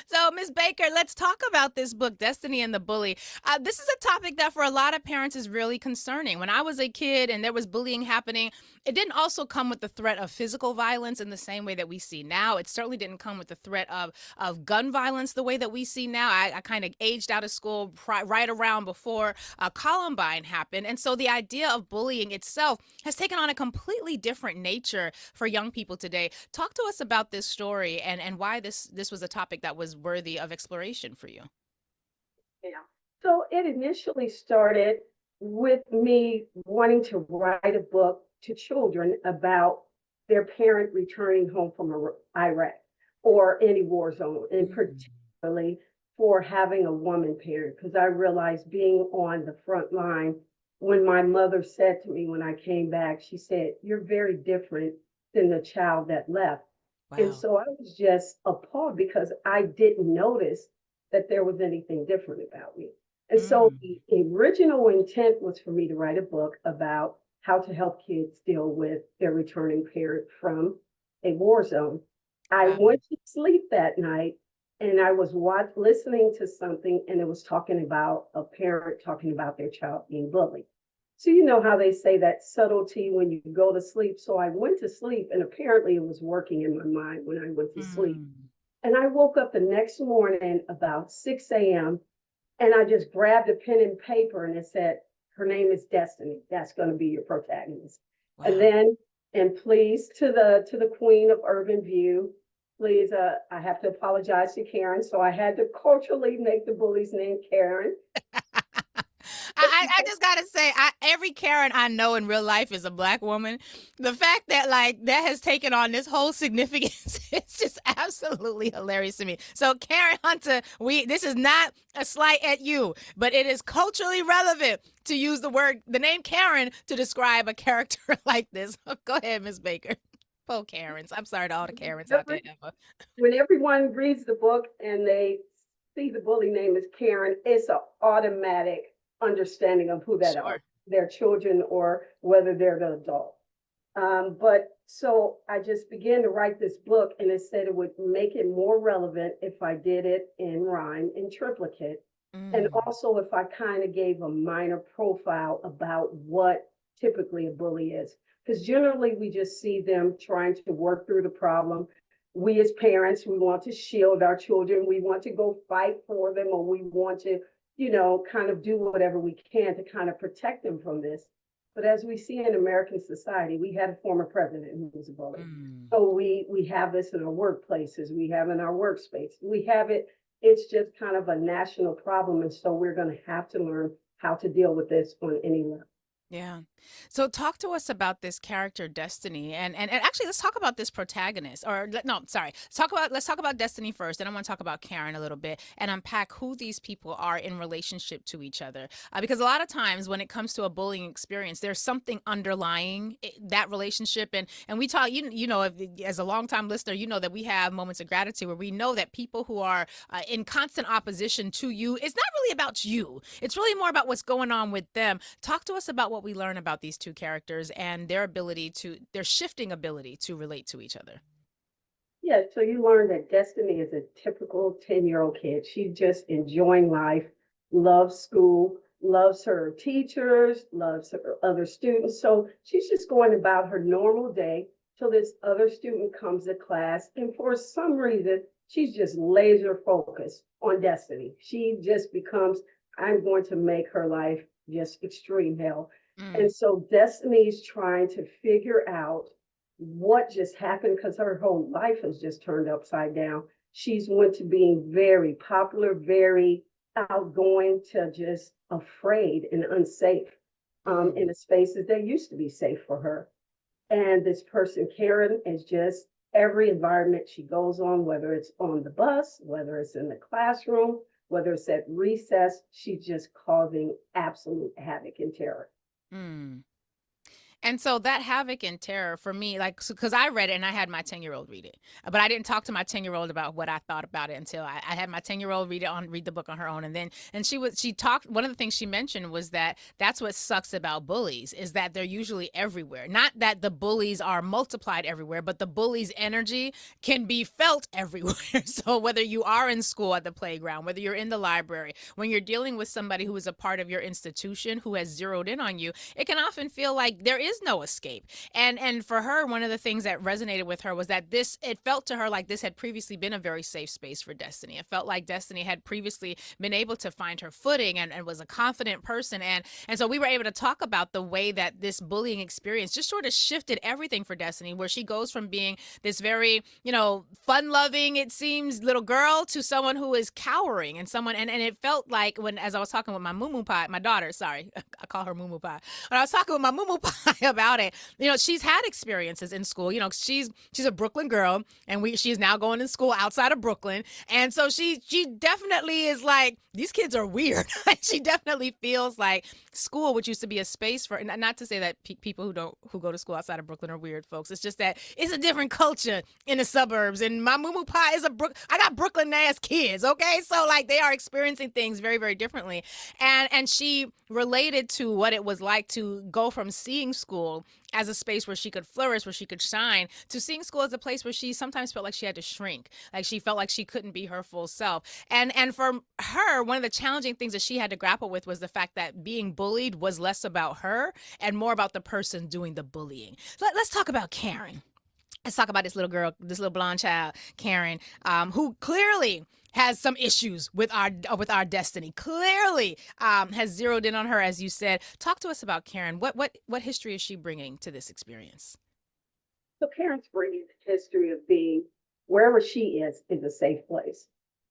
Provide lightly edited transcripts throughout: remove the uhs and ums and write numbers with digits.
So, Ms. Baker, let's talk about this book, Destiny and the Bully. This is a topic that for a lot of parents is really concerning. When I was a kid and there was bullying happening, it didn't also come with the threat of physical violence in the same way that we see now. It certainly didn't come with the threat of gun violence the way that we see now. I kind of aged out of school right around before Columbine happened. And so the idea of bullying itself has taken on a completely different nature for young people today. Talk to us about this story and why this was a topic that was worthy of exploration for you. Yeah. So it initially started with me wanting to write a book to children about their parent returning home from Iraq or any war zone, and Mm. particularly for having a woman parent, because I realized being on the front line, when my mother said to me when I came back, she said, "You're very different than the child that left." And Wow. so I was just appalled because I didn't notice that there was anything different about me. And so Mm. the original intent was for me to write a book about how to help kids deal with their returning parent from a war zone. I Wow. went to sleep that night and I was listening to something, and it was talking about a parent talking about their child being bullied. So you know how they say that subtlety when you go to sleep. So I went to sleep, and apparently it was working in my mind when I went to sleep. Mm. And I woke up the next morning about 6 a.m. and I just grabbed a pen and paper, and it said, "Her name is Destiny. That's going to be your protagonist." And Wow. then, and please to the queen of Urban View, please, I have to apologize to Karen. So I had to culturally make the bully's name Karen. I just gotta say, every Karen I know in real life is a black woman. The fact that like that has taken on this whole significance, it's just absolutely hilarious to me. So Karen Hunter, this is not a slight at you, but it is culturally relevant to use the name Karen to describe a character like this. Go ahead, Miss Baker. Oh, Karens. I'm sorry to all the Karens out there ever. When everyone reads the book and they see the bully name is Karen, it's an automatic understanding of who that are, Sure. their children or whether they're the adult. But so I just began to write this book, and it said it would make it more relevant if I did it in rhyme and triplicate. And Mm. also if I kind of gave a minor profile about what typically a bully is. Because generally we just see them trying to work through the problem. We as parents, we want to shield our children. We want to go fight for them, or we want to, kind of do whatever we can to kind of protect them from this. But as we see in American society, we had a former president who was a bully. Mm. So we have this in our workplaces, we have in our workspace, we have it. It's just kind of a national problem, and so we're going to have to learn how to deal with this on any level. Yeah. So talk to us about this character Destiny and actually let's talk about this protagonist no, sorry. Let's talk about Destiny first, and I want to talk about Karen a little bit and unpack who these people are in relationship to each other. Because a lot of times when it comes to a bullying experience, there's something underlying that relationship, and we talk you know if, as a longtime listener, you know that we have moments of gratitude where we know that people who are in constant opposition to you, it's not really about you. It's really more about what's going on with them. Talk to us about what we learn about these two characters and their shifting ability to relate to each other. Yeah, so you learn that Destiny is a typical 10-year-old kid. She's just enjoying life, loves school, loves her teachers, loves her other students. So she's just going about her normal day till this other student comes to class. And for some reason, she's just laser focused on Destiny. She just becomes, I'm going to make her life just extreme hell. And Mm. so Destiny's trying to figure out what just happened because her whole life has just turned upside down. She's went to being very popular, very outgoing, to just afraid and unsafe in Mm. the spaces that used to be safe for her. And this person, Karen, is just every environment she goes on, whether it's on the bus, whether it's in the classroom, whether it's at recess, she's just causing absolute havoc and terror. Mm. And so that havoc and terror for me, like, because I read it and I had my 10-year-old read it, but I didn't talk to my 10-year-old about what I thought about it until I had my 10-year-old read the book on her own, and then and she talked. One of the things she mentioned was that that's what sucks about bullies is that they're usually everywhere. Not that the bullies are multiplied everywhere, but the bully's energy can be felt everywhere. So whether you are in school at the playground, whether you're in the library, when you're dealing with somebody who is a part of your institution who has zeroed in on you, it can often feel like there is no escape. And for her, one of the things that resonated with her was that this it felt to her like this had previously been a very safe space for Destiny. It felt like Destiny had previously been able to find her footing and was a confident person. And so we were able to talk about the way that this bullying experience just sort of shifted everything for Destiny, where she goes from being this very, fun loving, it seems, little girl to someone who is cowering and someone and it felt like when as I was talking with my Mumu Pie, my daughter, sorry, I call her Mumu Pie. When I was talking with my Mumu Pie about it, she's had experiences in school. She's a Brooklyn girl, and she's now going to school outside of Brooklyn, and so she definitely is like these kids are weird. She definitely feels like school, which used to be a space for, not to say that people who go to school outside of Brooklyn are weird folks. It's just that it's a different culture in the suburbs, and my Mumu Pie is I got Brooklyn ass kids, okay? So like they are experiencing things very, very differently, and she related to what it was like to go from seeing school as a space where she could flourish, where she could shine, to seeing school as a place where she sometimes felt like she had to shrink, like she felt like she couldn't be her full self. And for her, one of the challenging things that she had to grapple with was the fact that being bullied was less about her and more about the person doing the bullying. So let's talk about Karen. Let's talk about this little girl, this little blonde child, Karen, who clearly has some issues with our Destiny. Clearly, has zeroed in on her, as you said. Talk to us about Karen. What history is she bringing to this experience? So parents bring the history of being wherever she is a safe place.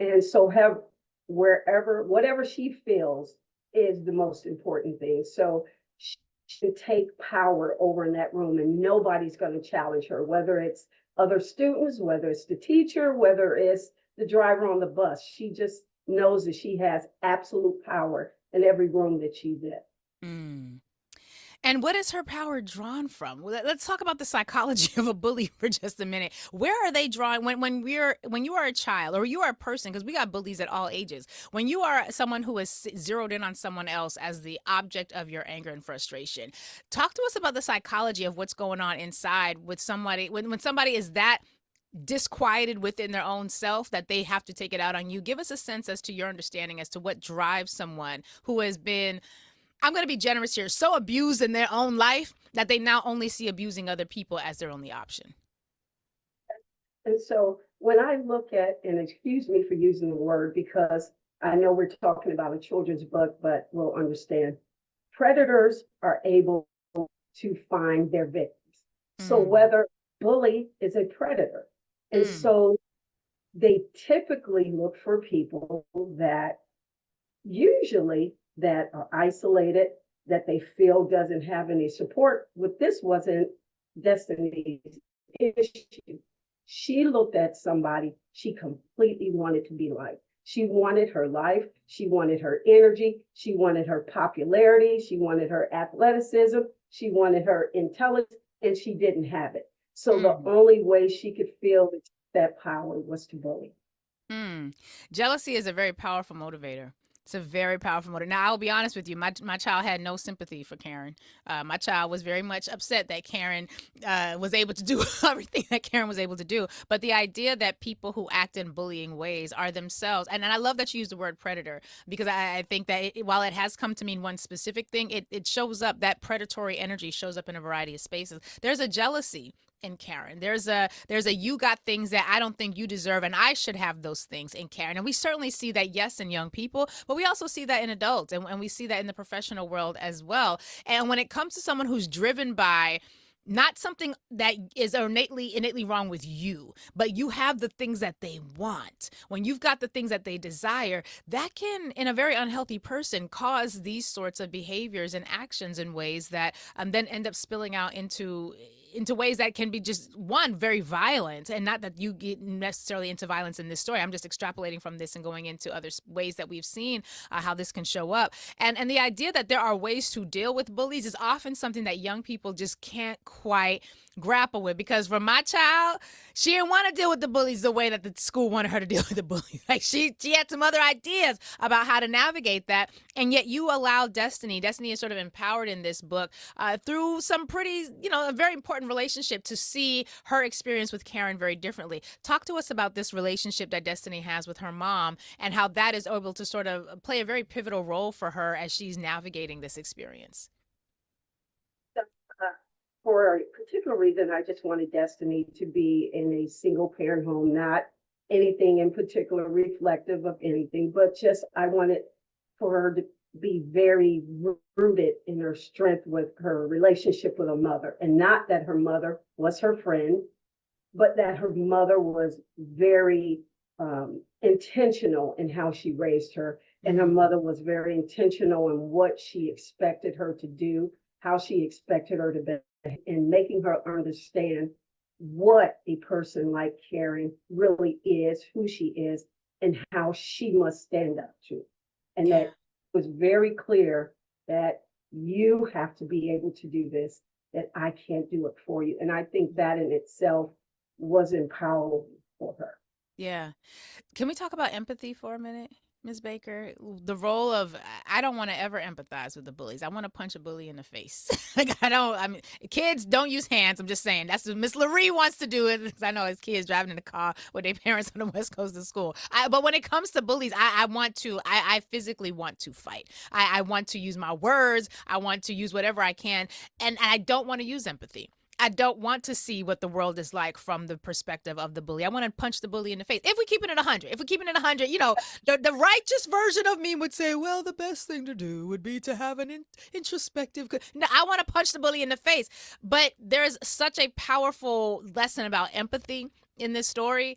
And so have whatever she feels is the most important thing. So she should take power over in that room and nobody's going to challenge her, whether it's other students, whether it's the teacher, whether it's the driver on the bus. She just knows that she has absolute power in every room that she's in. Mm. And what is her power drawn from? Let's talk about the psychology of a bully for just a minute. Where are they drawing when you are a child or you are a person, because we got bullies at all ages. When you are someone who is zeroed in on someone else as the object of your anger and frustration, talk to us about the psychology of what's going on inside with somebody when somebody is that disquieted within their own self that they have to take it out on you. Give us a sense as to your understanding as to what drives someone who has been, I'm going to be generous here, so abused in their own life that they now only see abusing other people as their only option. And so when I look at, and excuse me for using the word because I know we're talking about a children's book, but we'll understand predators are able to find their victims. So Mm, whether bully is a predator. And mm, so they typically look for people that usually that are isolated, that they feel doesn't have any support. With this wasn't Destiny's issue. She looked at somebody she completely wanted to be like. She wanted her life. She wanted her energy. She wanted her popularity. She wanted her athleticism. She wanted her intelligence, and she didn't have it. So the mm. only way she could feel that power was to bully. Hmm. Jealousy is a very powerful motivator. It's a very powerful motivator. Now, I'll be honest with you. My child had no sympathy for Karen. My child was very much upset that Karen was able to do everything that Karen was able to do. But the idea that people who act in bullying ways are themselves, and I love that you use the word predator, because I think that while it has come to mean one specific thing, it shows up, that predatory energy shows up in a variety of spaces. There's a jealousy in Karen. There's a you got things that I don't think you deserve and I should have those things in Karen. And we certainly see that, yes, in young people, but we also see that in adults, and we see that in the professional world as well. And when it comes to someone who's driven by not something that is innately wrong with you, but you have the things that they want. When you've got the things that they desire, that can, in a very unhealthy person, cause these sorts of behaviors and actions in ways that then end up spilling out into ways that can be just one very violent, and not that you get necessarily into violence in this story. I'm just extrapolating from this and going into other ways that we've seen how this can show up. And the idea that there are ways to deal with bullies is often something that young people just can't quite grapple with, because for my child, she didn't want to deal with the bullies the way that the school wanted her to deal with the bullies. Like she had some other ideas about how to navigate that, and yet you allow Destiny is sort of empowered in this book through some pretty, a very important relationship, to see her experience with Karen very differently. Talk to us about this relationship that Destiny has with her mom, and how that is able to sort of play a very pivotal role for her as she's navigating this experience. For a particular reason, I just wanted Destiny to be in a single parent home, not anything in particular reflective of anything, but just I wanted for her to be very rooted in her strength with her relationship with her mother. And not that her mother was her friend, but that her mother was very intentional in how she raised her. And her mother was very intentional in what she expected her to do, how she expected her to be, and making her understand what a person like Karen really is, who she is, and how she must stand up to. And Yeah. that was very clear that you have to be able to do this, that I can't do it for you. And I think that in itself was empowering for her. Yeah. Can we talk about empathy for a minute, Ms. Baker? The role of, I don't want to ever empathize with the bullies. I want to punch a bully in the face. Like, I mean, kids don't use hands. I'm just saying. That's what Miss Lurie wants to do it, because I know his kids driving in the car with their parents on the West Coast of school. But when it comes to bullies, I physically want to fight. I want to use my words. I want to use whatever I can. And I don't want to use empathy. I don't want to see what the world is like from the perspective of the bully. I want to punch the bully in the face. If we keep it at 100, the righteous version of me would say, well, the best thing to do would be to have an introspective. No, I want to punch the bully in the face. But there's such a powerful lesson about empathy in this story.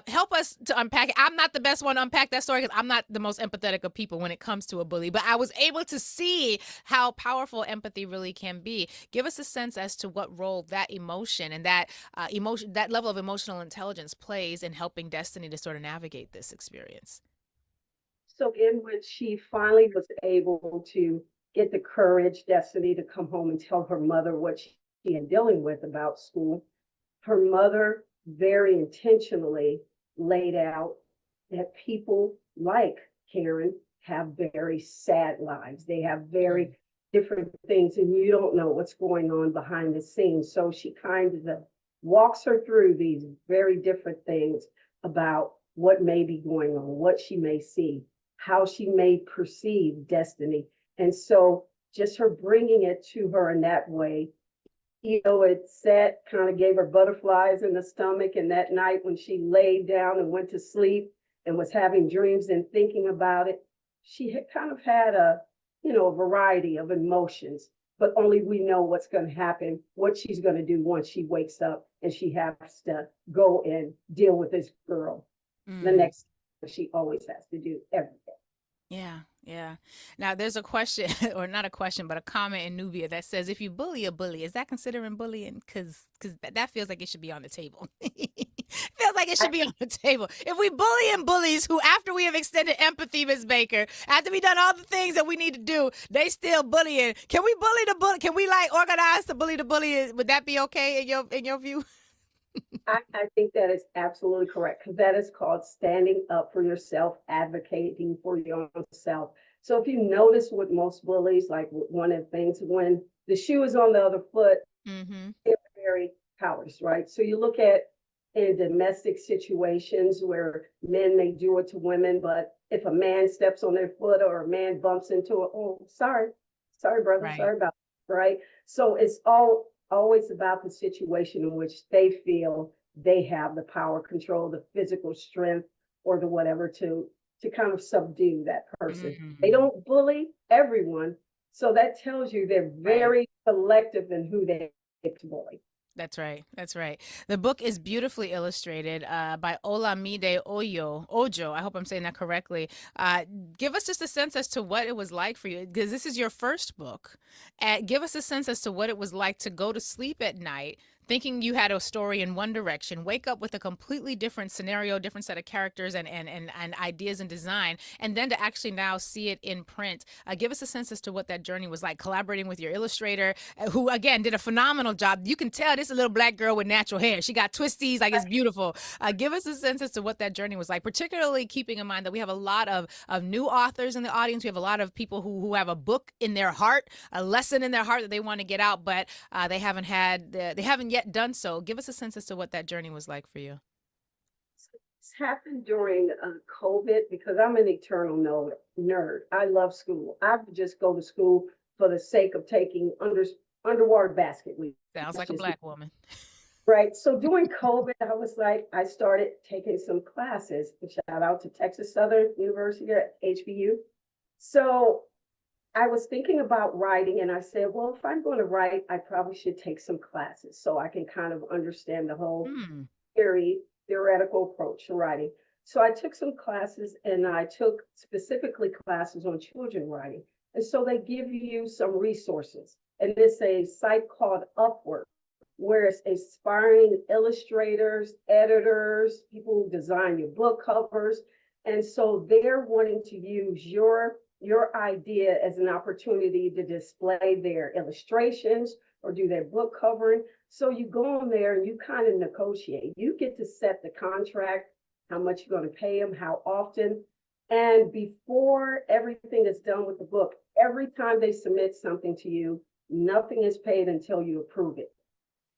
Help us to unpack it. I'm not the best one to unpack that story, because I'm not the most empathetic of people when it comes to a bully, but I was able to see how powerful empathy really can be. Give us a sense as to what role that emotion and that that level of emotional intelligence plays in helping Destiny to sort of navigate this experience. So in which she finally was able to get the courage, Destiny, to come home and tell her mother what she had dealing with about school. Her mother very intentionally laid out that people like Karen have very sad lives. They have very different things, and you don't know what's going on behind the scenes. So she kind of walks her through these very different things about what may be going on, what she may see, how she may perceive Destiny. And so just her bringing it to her in that way, it set, kind of gave her butterflies in the stomach. And that night when she laid down and went to sleep and was having dreams and thinking about it, she had kind of had a variety of emotions, but only we know what's going to happen, what she's going to do once she wakes up and she has to go and deal with this girl. The next, she always has to do everything. Yeah, yeah. Now there's a question, or not a question, but a comment in Nubia that says, if you bully a bully, is that considering bullying? Because that feels like it should be on the table. Feels like it should be on the table. If we bullying bullies who, after we have extended empathy, Ms. Baker, after we done all the things that we need to do, they still bullying. Can we bully the bully? Can we organize to bully the bully? Would that be okay in your view? I think that is absolutely correct, because that is called standing up for yourself, advocating for your own self. So if you notice with most bullies, like one of the things, when the shoe is on the other foot, they're very powerless, right? So you look at in domestic situations where men may do it to women, but if a man steps on their foot or a man bumps into it, oh, sorry, brother, Right. sorry about it, right? So it's always about the situation in which they feel they have the power, control, the physical strength, or the whatever to kind of subdue that person. They don't bully everyone, so that tells you they're Right. very selective in who they pick to bully. That's right. That's right. The book is beautifully illustrated by Olamide Ojo. I hope I'm saying that correctly. Give us just a sense as to what it was like for you, because this is your first book. Give us a sense as to what it was like to go to sleep at night thinking you had a story in one direction, wake up with a completely different scenario, different set of characters and ideas and design, and then to actually now see it in print. Give us a sense as to what that journey was like, collaborating with your illustrator, who again did a phenomenal job. You can tell this is a little black girl with natural hair. She got twisties, like it's beautiful. Give us a sense as to what that journey was like, particularly keeping in mind that we have a lot of new authors in the audience. We have a lot of people who have a book in their heart, a lesson in their heart that they want to get out, but they haven't yet done so. Give us a sense as to what that journey was like for you. This happened during COVID because I'm an eternal nerd. I love school. I would just go to school for the sake of taking underwater basket weave. Sounds That's like a just black woman. right. So during COVID, I was like, I started taking some classes. Shout out to Texas Southern University at HBU. So I was thinking about writing, and I said, well, if I'm going to write, I probably should take some classes so I can kind of understand the whole Mm. theoretical approach to writing. So I took some classes, and I took specifically classes on children writing. And so they give you some resources. And it's a site called Upwork, where it's aspiring illustrators, editors, people who design your book covers. And so they're wanting to use your idea as an opportunity to display their illustrations or do their book covering. So you go on there and you kind of negotiate. You get to set the contract, how much you're going to pay them, how often. And before everything is done with the book, every time they submit something to you, nothing is paid until you approve it.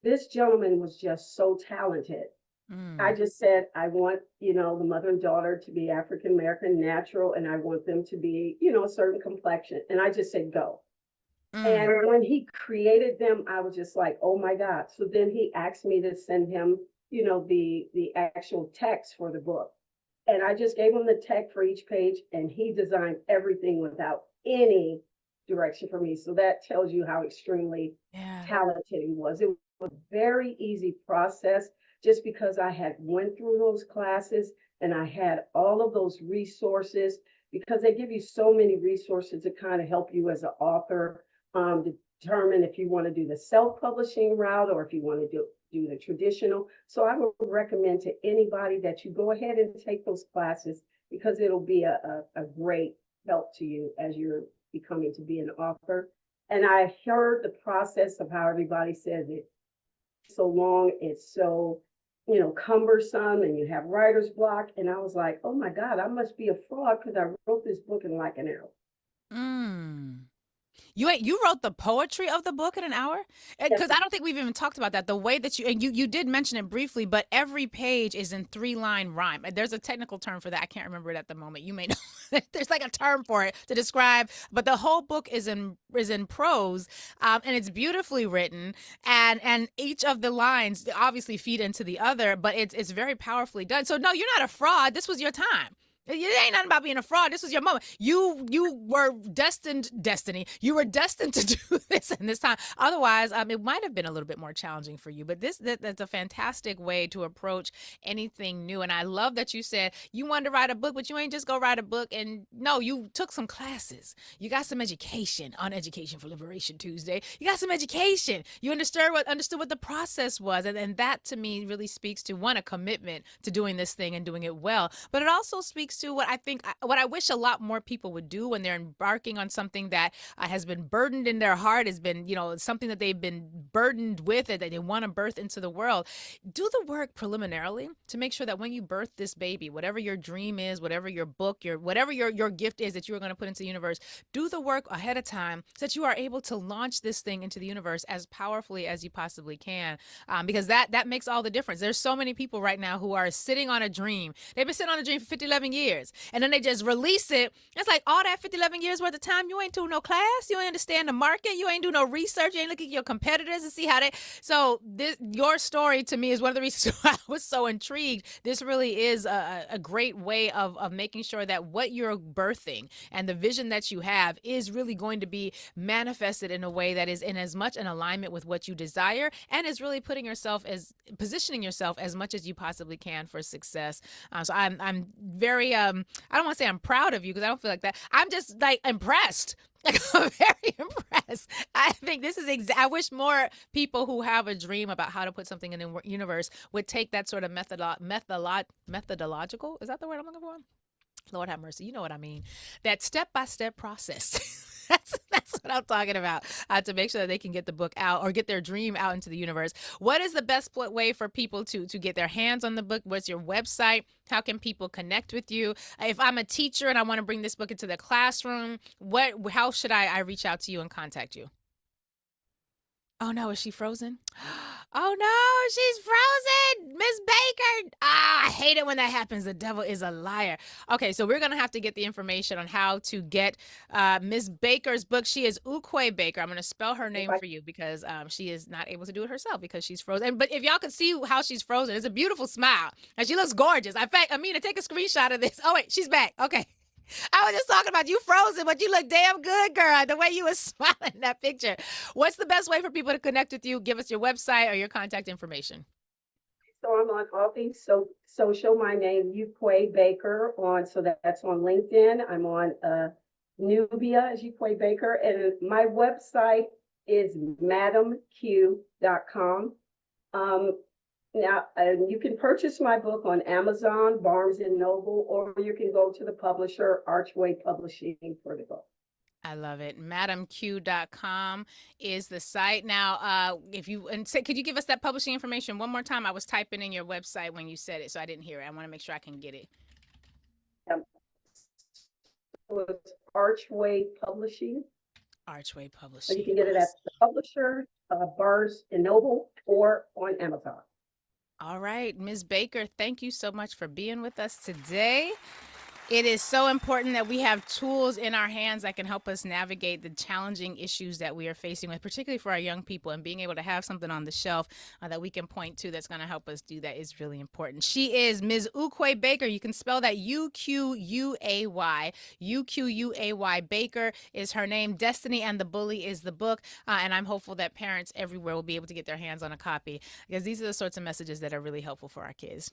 This gentleman was just so talented. I Mm. just said, I want, the mother and daughter to be African American, natural, and I want them to be, a certain complexion. And I just said, go. Mm. And when he created them, I was just like, oh my God. So then he asked me to send him, the actual text for the book. And I just gave him the text for each page, and he designed everything without any direction from me. So that tells you how extremely Yeah. talented he was. It was a very easy process just because I had went through those classes and I had all of those resources because they give you so many resources to kind of help you as an author determine if you want to do the self-publishing route or if you want to do the traditional. So I would recommend to anybody that you go ahead and take those classes because it'll be a great help to you as you're becoming to be an author. And I heard the process of how everybody says it so long, it's so, cumbersome, and you have writer's block. And I was like, oh my God, I must be a fraud because I wrote this book in like an hour. Mm. You wrote the poetry of the book in an hour? Yes, Because I don't think we've even talked about that. The way that you did mention it briefly, but every page is in 3-line rhyme. There's a technical term for that. I can't remember it at the moment. You may know. There's like a term for it to describe, but the whole book is in prose, and it's beautifully written, and each of the lines obviously feed into the other, but it's very powerfully done. So no, you're not a fraud. This was your time. It ain't nothing about being a fraud. This was your moment. You were destined, destiny. You were destined to do this in this time. Otherwise, it might have been a little bit more challenging for you. But that's a fantastic way to approach anything new. And I love that you said you wanted to write a book, but you ain't just go write a book. And no, you took some classes. You got some education on Education for Liberation Tuesday. You got some education. You understood what the process was, and that to me really speaks to one, a commitment to doing this thing and doing it well. But it also speaks to what I wish a lot more people would do when they're embarking on something that has been burdened in their heart, has been, something that they've been burdened with, that they want to birth into the world. Do the work preliminarily to make sure that when you birth this baby, whatever your dream is, whatever your book, whatever your gift is that you are going to put into the universe, do the work ahead of time so that you are able to launch this thing into the universe as powerfully as you possibly can. Because that makes all the difference. There's so many people right now who are sitting on a dream. They've been sitting on a dream for 50, 11 years. And then they just release it. It's like all that 50, 11 years worth of time. You ain't do no class. You ain't understand the market. You ain't do no research. You ain't look at your competitors and see how they. So your story to me is one of the reasons why I was so intrigued. This really is a great way of making sure that what you're birthing and the vision that you have is really going to be manifested in a way that is in as much an alignment with what you desire and is really positioning yourself as much as you possibly can for success. So I'm very I don't want to say I'm proud of you because I don't feel like that. I'm just like impressed I'm very impressed. I think this is I wish more people who have a dream about how to put something in the universe would take that sort of methodological. Is that the word I'm looking for? Lord have mercy. You know what I mean? That step by step process. That's what I'm talking about, to make sure that they can get the book out or get their dream out into the universe. What is the best way for people to get their hands on the book? What's your website? How can people connect with you? If I'm a teacher and I want to bring this book into the classroom, how should I reach out to you and contact you? Oh no, is she frozen? Oh no, she's frozen. Miss Baker. Ah, I hate it when that happens. The devil is a liar. Okay, so we're gonna have to get the information on how to get Miss Baker's book. She is Uquay Baker. I'm gonna spell her If name I for you because she is not able to do it herself because she's frozen. But if y'all could see how she's frozen, it's a beautiful smile and she looks gorgeous. In fact, Amina, take a screenshot of this. Oh wait, she's back. Okay. I was just talking about you frozen, but you look damn good, girl. The way you was smiling in that picture. What's the best way for people to connect with you? Give us your website or your contact information. So I'm on all things social. My name Uquay Baker on so that's on LinkedIn. I'm on Nubia as Uquay Baker, and my website is madamq.com. Now you can purchase my book on Amazon, Barnes and Noble, or you can go to the publisher Archway Publishing for the book. I love it. MadamQ.com is the site. Now, if you and say, could you give us that publishing information one more time? I was typing in your website when you said it, so I didn't hear it. I want to make sure I can get it. Um, so it's Archway Publishing. Archway So you Publishing. can get it at the publisher, Barnes and Noble, or on Amazon. All right, Ms. Baker, thank you so much for being with us today. It is so important that we have tools in our hands that can help us navigate the challenging issues that we are facing with, particularly for our young people, and being able to have something on the shelf that we can point to that's going to help us do that is really important. She is Ms. Uquay Baker. You can spell that Uquay. Uquay Baker is her name. Destiny and the Bully is the book. And I'm hopeful that parents everywhere will be able to get their hands on a copy because these are the sorts of messages that are really helpful for our kids.